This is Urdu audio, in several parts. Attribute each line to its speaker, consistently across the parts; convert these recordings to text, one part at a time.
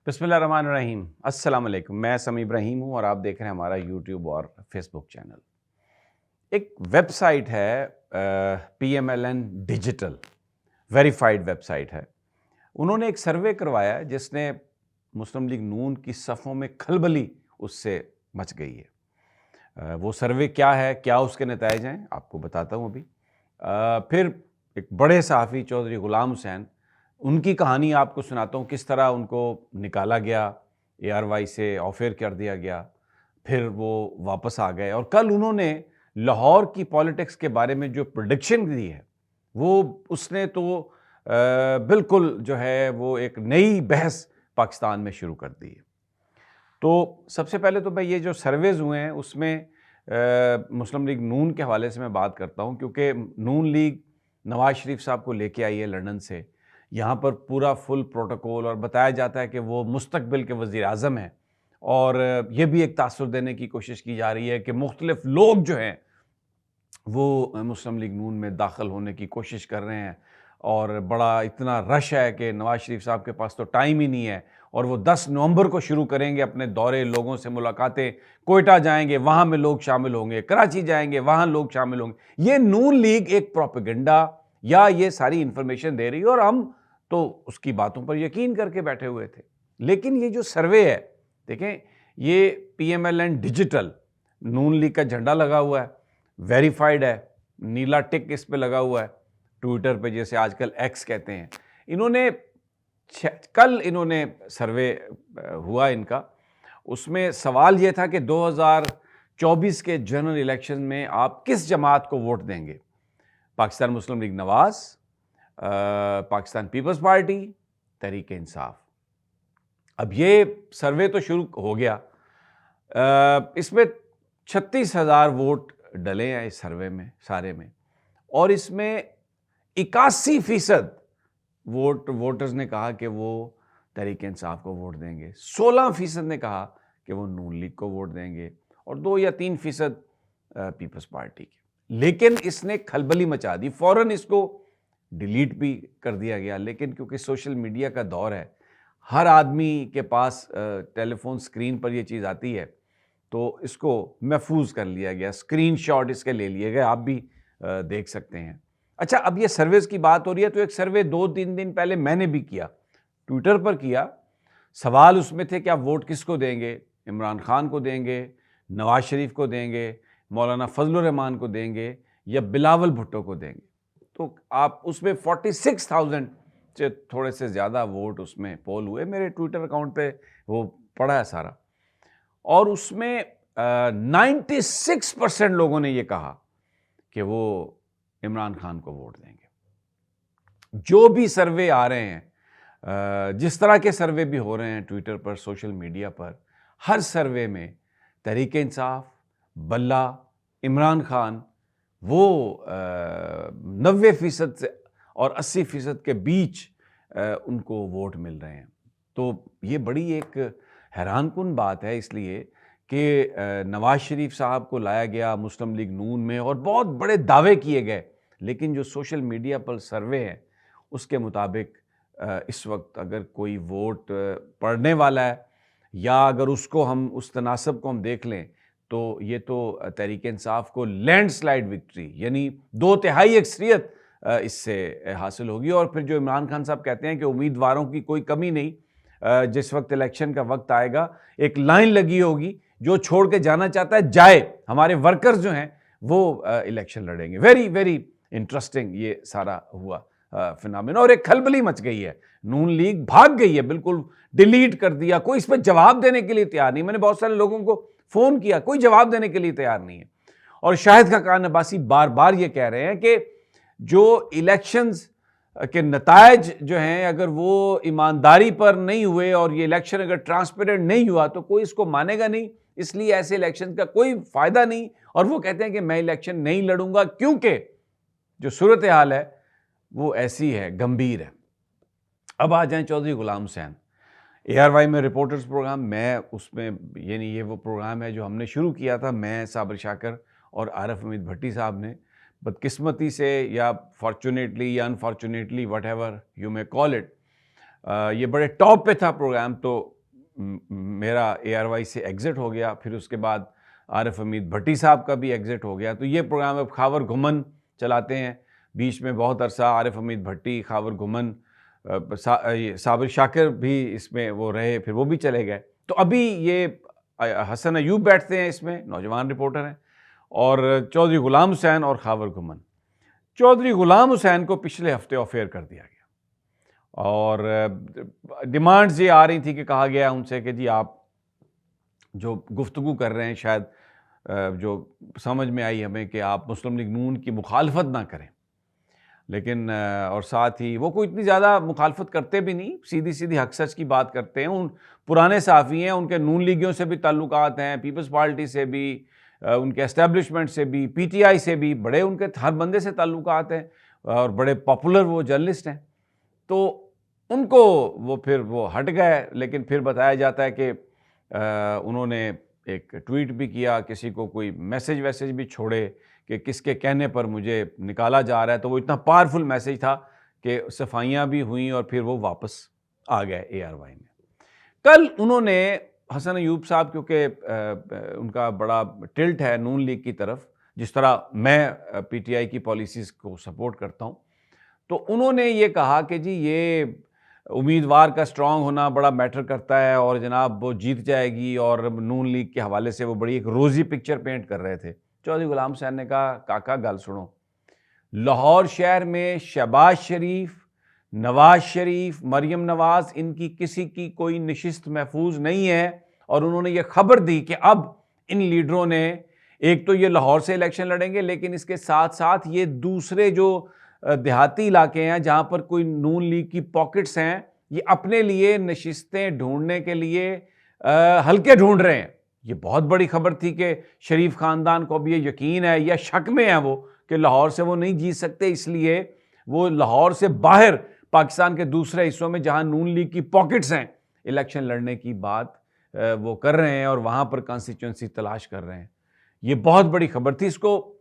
Speaker 1: بسم اللہ الرحمن الرحیم۔ السلام علیکم، میں سمیع ابراہیم ہوں اور آپ دیکھ رہے ہیں ہمارا یوٹیوب اور فیس بک چینل۔ ایک ویب سائٹ ہے PMLN digital, verified website ہے۔ انہوں نے ایک سروے کروایا جس نے مسلم لیگ نون کی صفوں میں کھلبلی اس سے مچ گئی ہے۔ وہ سروے کیا ہے، کیا اس کے نتائج ہیں، آپ کو بتاتا ہوں ابھی۔ پھر ایک بڑے صحافی چودھری غلام حسین، ان کی کہانی آپ کو سناتا ہوں، کس طرح ان کو نکالا گیا، ARY سے آفر کر دیا گیا، پھر وہ واپس آ گئے۔ اور کل انہوں نے لاہور کی پولیٹکس کے بارے میں جو پریڈکشن دی ہے، وہ اس نے تو بالکل جو ہے وہ ایک نئی بحث پاکستان میں شروع کر دی ہے۔ تو سب سے پہلے تو میں یہ جو سرویز ہوئے ہیں اس میں مسلم لیگ نون کے حوالے سے میں بات کرتا ہوں، کیونکہ نون لیگ نواز شریف صاحب کو لے کے آئی ہے لندن سے، یہاں پر پورا فل پروٹوکول، اور بتایا جاتا ہے کہ وہ مستقبل کے وزیر اعظم ہیں، اور یہ بھی ایک تاثر دینے کی کوشش کی جا رہی ہے کہ مختلف لوگ جو ہیں وہ مسلم لیگ نون میں داخل ہونے کی کوشش کر رہے ہیں، اور بڑا اتنا رش ہے کہ نواز شریف صاحب کے پاس تو ٹائم ہی نہیں ہے، اور وہ 10 نومبر کو شروع کریں گے اپنے دورے، لوگوں سے ملاقاتیں، کوئٹہ جائیں گے وہاں میں لوگ شامل ہوں گے، کراچی جائیں گے وہاں لوگ شامل ہوں گے۔ یہ نون لیگ ایک پروپیگنڈا یا یہ ساری انفارمیشن دے رہی ہے، اور ہم تو اس کی باتوں پر یقین کر کے بیٹھے ہوئے تھے۔ لیکن یہ جو سروے ہے، دیکھیں یہ PMLN ڈیجیٹل، نون لیگ کا جھنڈا لگا ہوا ہے، ویریفائڈ ہے، نیلا ٹک اس پہ لگا ہوا ہے، ٹویٹر پہ جیسے آج کل ایکس کہتے ہیں۔ کل انہوں نے سروے ہوا ان کا، اس میں سوال یہ تھا کہ 2024 کے جنرل الیکشن میں آپ کس جماعت کو ووٹ دیں گے؟ پاکستان مسلم لیگ نواز، پاکستان پیپلز پارٹی، تحریک انصاف۔ اب یہ سروے تو شروع ہو گیا، اس میں 36,000 ووٹ ڈلے ہیں اس سروے میں سارے میں، اور اس میں 81% ووٹرز نے کہا کہ وہ تحریک انصاف کو ووٹ دیں گے، 16% نے کہا کہ وہ نون لیگ کو ووٹ دیں گے، اور 2 یا 3% پیپلز پارٹی کے۔ لیکن اس نے کھلبلی مچا دی، فوراً اس کو ڈیلیٹ بھی کر دیا گیا، لیکن کیونکہ سوشل میڈیا کا دور ہے، ہر آدمی کے پاس ٹیلی فون سکرین پر یہ چیز آتی ہے، تو اس کو محفوظ کر لیا گیا، اسکرین شاٹ اس کے لے لیے گئے، آپ بھی دیکھ سکتے ہیں۔ اچھا، اب یہ سرویز کی بات ہو رہی ہے، تو ایک سروے 2-3 دن پہلے میں نے بھی کیا، ٹویٹر پر کیا۔ سوال اس میں تھے کہ آپ ووٹ کس کو دیں گے؟ عمران خان کو دیں گے، نواز شریف کو دیں گے، مولانا فضل الرحمان کو دیں گے، یا بلاول بھٹو کو دیں گے؟ تو آپ اس میں 46,000 سے تھوڑے سے زیادہ ووٹ اس میں پول ہوئے، میرے ٹویٹر اکاؤنٹ پہ وہ پڑا ہے سارا، اور اس میں 96% لوگوں نے یہ کہا کہ وہ عمران خان کو ووٹ دیں گے۔ جو بھی سروے آ رہے ہیں، جس طرح کے سروے بھی ہو رہے ہیں ٹویٹر پر، سوشل میڈیا پر، ہر سروے میں تحریک انصاف، بلہ، عمران خان، وہ 90% سے اور 80% کے بیچ ان کو ووٹ مل رہے ہیں۔ تو یہ بڑی ایک حیران کن بات ہے، اس لیے کہ نواز شریف صاحب کو لایا گیا مسلم لیگ نون میں، اور بہت بڑے دعوے کیے گئے، لیکن جو سوشل میڈیا پر سروے ہے اس کے مطابق اس وقت اگر کوئی ووٹ پڑنے والا ہے، یا اگر اس کو ہم اس تناسب کو ہم دیکھ لیں، تو یہ تو تحریک انصاف کو لینڈ سلائیڈ وکٹری، یعنی 2/3 اکثریت اس سے حاصل ہوگی۔ اور پھر جو عمران خان صاحب کہتے ہیں کہ امیدواروں کی کوئی کمی نہیں، جس وقت الیکشن کا وقت آئے گا ایک لائن لگی ہوگی، جو چھوڑ کے جانا چاہتا ہے جائے، ہمارے ورکرز جو ہیں وہ الیکشن لڑیں گے۔ ویری ویری انٹرسٹنگ یہ سارا ہوا فنامنا، اور ایک کھلبلی مچ گئی ہے، نون لیگ بھاگ گئی ہے، بالکل ڈیلیٹ کر دیا، کوئی اس پہ جواب دینے کے لیے تیار نہیں۔ میں نے بہت سارے لوگوں کو فون کیا، کوئی جواب دینے کے لیے تیار نہیں ہے۔ اور شاہد خاقان عباسی بار بار یہ کہہ رہے ہیں کہ جو الیکشنز کے نتائج جو ہیں، اگر وہ ایمانداری پر نہیں ہوئے اور یہ الیکشن اگر ٹرانسپیرنٹ نہیں ہوا تو کوئی اس کو مانے گا نہیں، اس لیے ایسے الیکشن کا کوئی فائدہ نہیں۔ اور وہ کہتے ہیں کہ میں الیکشن نہیں لڑوں گا، کیونکہ جو صورتحال ہے وہ ایسی ہے، گمبھیر ہے۔ اب آ جائیں چودھری غلام حسین، ARY میں رپورٹرز پروگرام، میں اس میں، یعنی یہ وہ پروگرام ہے جو ہم نے شروع کیا تھا، میں، صابر شاکر اور عارف حمید بھٹی صاحب نے۔ بدقسمتی سے یا فارچونیٹلی یا unfortunately, what ever you may call it, یہ بڑے ٹاپ پہ تھا پروگرام، تو میرا ARY سے ایگزٹ ہو گیا، پھر اس کے بعد عارف حمید بھٹی صاحب کا بھی ایگزٹ ہو گیا، تو یہ پروگرام اب خاور گھمن چلاتے ہیں۔ بیچ میں بہت عرصہ عارف حمید بھٹی، خاور گھمن، صابر شاکر بھی اس میں وہ رہے، پھر وہ بھی چلے گئے۔ تو ابھی یہ حسن ایوب بیٹھتے ہیں اس میں، نوجوان رپورٹر ہیں، اور چودھری غلام حسین اور خاور گھمن۔ چودھری غلام حسین کو پچھلے ہفتے آف ایئر کر دیا گیا، اور ڈیمانڈز یہ آ رہی تھی کہ کہا گیا ان سے کہ جی آپ جو گفتگو کر رہے ہیں، شاید جو سمجھ میں آئی ہمیں کہ آپ مسلم لیگ نون کی مخالفت نہ کریں، لیکن اور ساتھ ہی وہ کوئی اتنی زیادہ مخالفت کرتے بھی نہیں، سیدھی سیدھی حق سچ کی بات کرتے ہیں۔ ان پرانے صحافی ہیں، ان کے نون لیگیوں سے بھی تعلقات ہیں، پیپلز پارٹی سے بھی، ان کے اسٹیبلشمنٹ سے بھی، PTI سے بھی، بڑے ان کے ہر بندے سے تعلقات ہیں، اور بڑے پاپولر وہ جرنلسٹ ہیں۔ تو ان کو وہ ہٹ گئے، لیکن پھر بتایا جاتا ہے کہ انہوں نے ایک ٹویٹ بھی کیا، کسی کو کوئی میسج بھی چھوڑے کہ کس کے کہنے پر مجھے نکالا جا رہا ہے، تو وہ اتنا پاورفل میسج تھا کہ صفائیاں بھی ہوئیں اور پھر وہ واپس آ گئے ARY میں۔ کل انہوں نے حسن ایوب صاحب، کیونکہ ان کا بڑا ٹلٹ ہے نون لیگ کی طرف، جس طرح میں PTI کی پالیسیز کو سپورٹ کرتا ہوں، تو انہوں نے یہ کہا کہ جی یہ امیدوار کا سٹرانگ ہونا بڑا میٹر کرتا ہے، اور جناب وہ جیت جائے گی، اور نون لیگ کے حوالے سے وہ بڑی ایک روزی پکچر پینٹ کر رہے تھے۔ چودھری غلام حسین نے کہا کاکا گل سنو، لاہور شہر میں شہباز شریف، نواز شریف، مریم نواز، ان کی کسی کی کوئی نشست محفوظ نہیں ہے، اور انہوں نے یہ خبر دی کہ اب ان لیڈروں نے ایک تو یہ لاہور سے الیکشن لڑیں گے، لیکن اس کے ساتھ ساتھ یہ دوسرے جو دیہاتی علاقے ہیں جہاں پر کوئی نون لیگ کی پاکٹس ہیں، یہ اپنے لیے نشستیں ڈھونڈنے کے لیے حلقے ڈھونڈ رہے ہیں۔ یہ بہت بڑی خبر تھی کہ شریف خاندان کو اب یہ یقین ہے یا شک میں ہے وہ کہ لاہور سے وہ نہیں جیت سکتے، اس لیے وہ لاہور سے باہر پاکستان کے دوسرے حصوں میں جہاں نون لیگ کی پاکٹس ہیں الیکشن لڑنے کی بات وہ کر رہے ہیں، اور وہاں پر کانسٹیچوئنسی تلاش کر رہے ہیں۔ یہ بہت بڑی خبر تھی۔ اس کو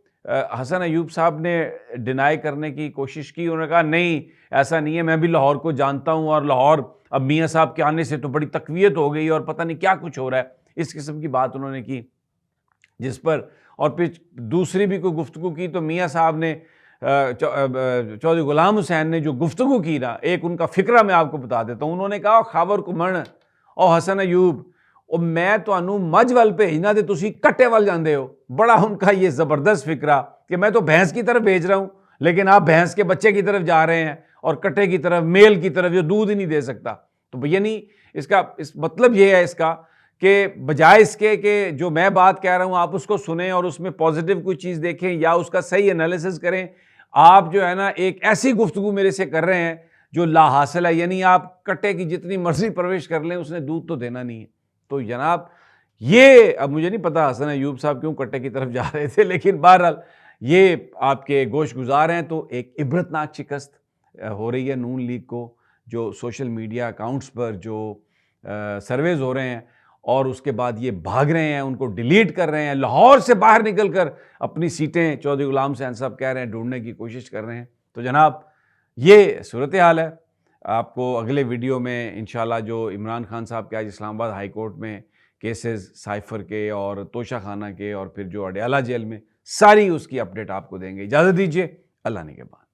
Speaker 1: حسن ایوب صاحب نے ڈینائی کرنے کی کوشش کی، انہوں نے کہا نہیں ایسا نہیں ہے، میں بھی لاہور کو جانتا ہوں، اور لاہور اب میاں صاحب کے آنے سے تو بڑی تقویت ہو گئی، اور پتہ نہیں کیا کچھ ہو رہا ہے، اس قسم کی بات انہوں نے کی، جس پر اور پھر دوسری بھی کوئی گفتگو کی تو میاں صاحب نے چودھری غلام حسین نے جو گفتگو کی نا، ایک ان کا فکرہ میں آپ کو بتا دیتا ہوں۔ انہوں نے کہا خاور گھمن اور حسن ایوب، اور میں تانوں مجھ ول بھیجنا تے تسی کٹے ول جاندے ہو۔ بڑا ان کا یہ زبردست فکرہ کہ میں تو بھینس کی طرف بھیج رہا ہوں، لیکن آپ بھینس کے بچے کی طرف جا رہے ہیں، اور کٹے کی طرف، میل کی طرف جو دودھ ہی نہیں دے سکتا۔ تو یعنی اس مطلب یہ ہے اس کا کہ بجائے اس کے کہ جو میں بات کہہ رہا ہوں آپ اس کو سنیں اور اس میں پازیٹیو کوئی چیز دیکھیں یا اس کا صحیح انالیسس کریں، آپ جو ہے نا ایک ایسی گفتگو میرے سے کر رہے ہیں جو لا حاصل ہے۔ یعنی آپ کٹے کی جتنی مرضی پرورش کر لیں، اس نے دودھ تو دینا نہیں ہے۔ تو جناب یہ اب مجھے نہیں پتا حسن ایوب صاحب کیوں کٹے کی طرف جا رہے تھے، لیکن بہرحال یہ آپ کے گوش گزار ہیں۔ تو ایک عبرتناک شکست ہو رہی ہے نون لیگ کو، جو سوشل میڈیا اکاؤنٹس پر جو سرویز ہو رہے ہیں، اور اس کے بعد یہ بھاگ رہے ہیں، ان کو ڈیلیٹ کر رہے ہیں، لاہور سے باہر نکل کر اپنی سیٹیں چودھری غلام حسین صاحب کہہ رہے ہیں ڈھونڈنے کی کوشش کر رہے ہیں۔ تو جناب یہ صورتحال ہے۔ آپ کو اگلے ویڈیو میں انشاءاللہ جو عمران خان صاحب کے آج اسلام آباد ہائی کورٹ میں کیسز سائفر کے اور توشہ خانہ کے اور پھر جو اڈیالہ جیل میں، ساری اس کی اپڈیٹ آپ کو دیں گے۔ اجازت دیجیے، اللہ نگہبان۔